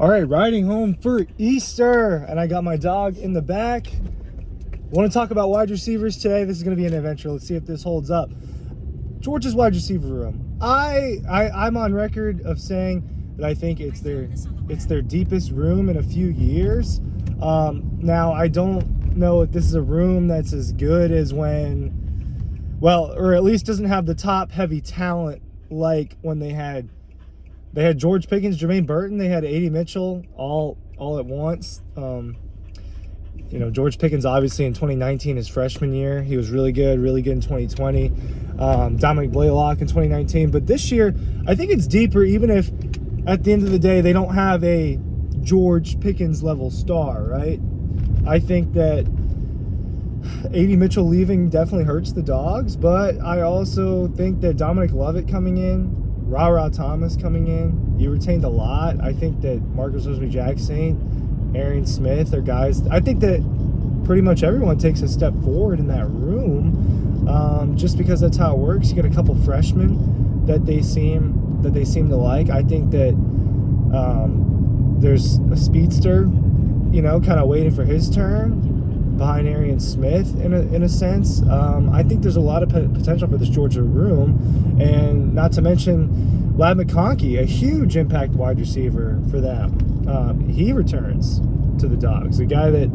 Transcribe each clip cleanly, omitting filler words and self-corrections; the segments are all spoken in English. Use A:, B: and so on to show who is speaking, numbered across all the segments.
A: All right, riding home for Easter, and I got my dog in the back. Want to talk about wide receivers today? This is going to be an adventure. Let's see if this holds up. Georgia's wide receiver room. I'm on record of saying that I think it's their deepest room in a few years. Now, I don't know if this is a room that's as good as when, well, or at least doesn't have the top heavy talent like when they had George Pickens, Jermaine Burton, they had A.D. Mitchell all at once. George Pickens, obviously, in 2019, his freshman year, he was really good in 2020. Dominic Blaylock in 2019. But this year, I think it's deeper, even if at the end of the day, they don't have a George Pickens level star, right? I think that A.D. Mitchell leaving definitely hurts the Dogs, but I also think that Dominic Lovett coming in, Ra Thomas coming in, you retained a lot. I think that Marcus Jackson, Arian Smith are guys. I think that pretty much everyone takes a step forward in that room, just because that's how it works. You get a couple freshmen that they seem to like. I think that there's a speedster, kind of waiting for his turn behind Arian Smith in a sense. I think there's a lot of potential for this Georgia room, and not to mention Ladd McConkey, a huge impact wide receiver for them. He returns to the Dogs, a guy that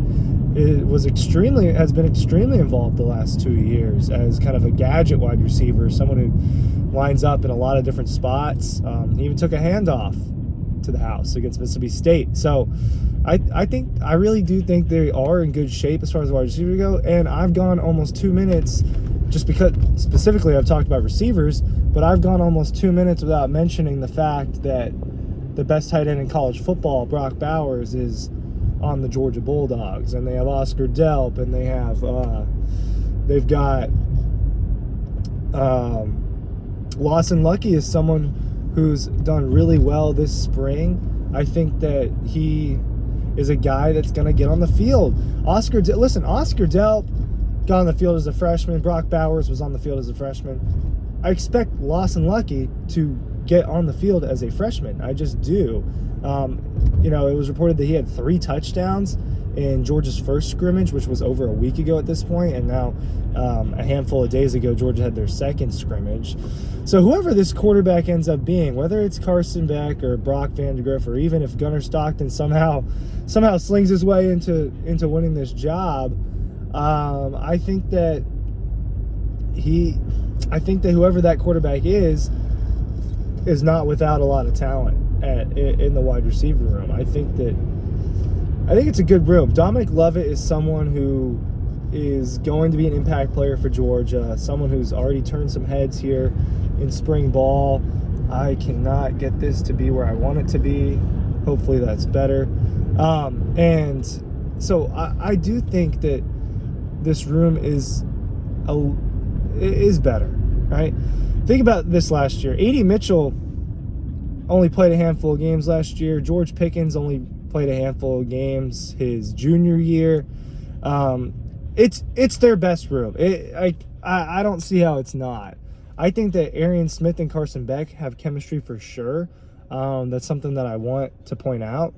A: has been extremely involved the last 2 years as kind of a gadget wide receiver, someone who lines up in a lot of different spots. He even took a handoff to the house against Mississippi State. So I really do think they are in good shape as far as wide receiver go, and I've gone almost 2 minutes, just because specifically I've talked about receivers, but I've gone almost 2 minutes without mentioning the fact that the best tight end in college football, Brock Bowers, is on the Georgia Bulldogs, and they have Oscar Delp, and they've got Lawson Lucky is someone who's done really well this spring. I think that he is a guy that's going to get on the field. Oscar Delp got on the field as a freshman. Brock Bowers was on the field as a freshman. I expect Lawson Lucky to get on the field as a freshman. I just do. It was reported that he had 3 touchdowns in Georgia's first scrimmage, which was over a week ago at this point, and now a handful of days ago, Georgia had their second scrimmage. So whoever this quarterback ends up being, whether it's Carson Beck or Brock Vandegrift, or even if Gunnar Stockton somehow slings his way into winning this job, I think that whoever that quarterback is not without a lot of talent in the wide receiver room. I think it's a good room. Dominic Lovett is someone who is going to be an impact player for Georgia, someone who's already turned some heads here in spring ball. I cannot get this to be where I want it to be. Hopefully that's better. And so I do think that this room is better, right? Think about this last year. A.D. Mitchell only played a handful of games last year. George Pickens only played a handful of games his junior year. It's their best room. I don't see how it's not. I think that Arian Smith and Carson Beck have chemistry for sure. That's something that I want to point out.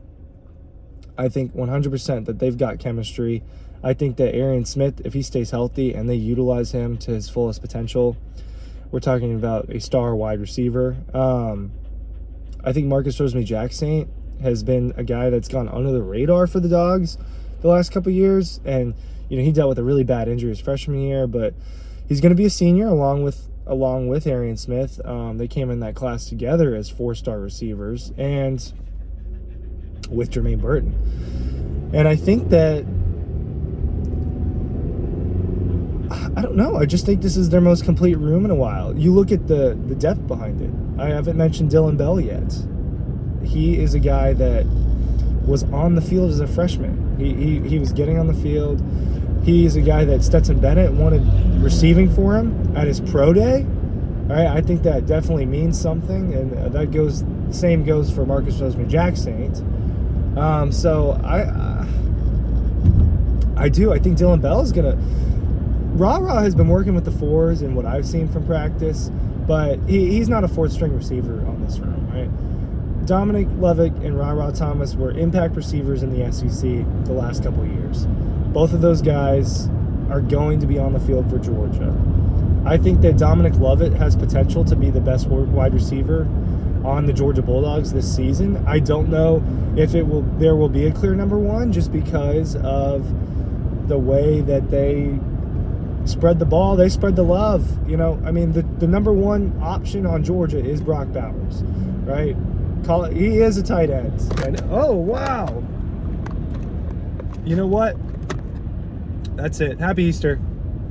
A: I think 100% that they've got chemistry. I think that Arian Smith, if he stays healthy and they utilize him to his fullest potential, we're talking about a star wide receiver. I think Marcus Jackson has been a guy that's gone under the radar for the Dogs the last couple of years, and he dealt with a really bad injury his freshman year, but he's going to be a senior along with Arian Smith. They came in that class together as 4-star receivers, and with Jermaine Burton. And I think that, I don't know, I just think this is their most complete room in a while. You look at the depth behind it. I haven't mentioned Dylan Bell yet. He is a guy that was on the field as a freshman. He was getting on the field. He's a guy that Stetson Bennett wanted receiving for him at his pro day. All right, I think that definitely means something, and the same goes for Marcus Jackson. So I think Dylan Bell is gonna. Ra has been working with the 4s in what I've seen from practice, but he's not a 4th string receiver on this room, right? Dominic Levick and Ra Thomas were impact receivers in the SEC the last couple of years. Both of those guys are going to be on the field for Georgia. I think that Dominic Lovett has potential to be the best wide receiver on the Georgia Bulldogs this season. I don't know if there will be a clear number one, just because of the way that they spread the ball. They spread the love. You know, I mean, the number one option on Georgia is Brock Bowers, right? He is a tight end. And, oh, wow. You know what? That's it. Happy Easter.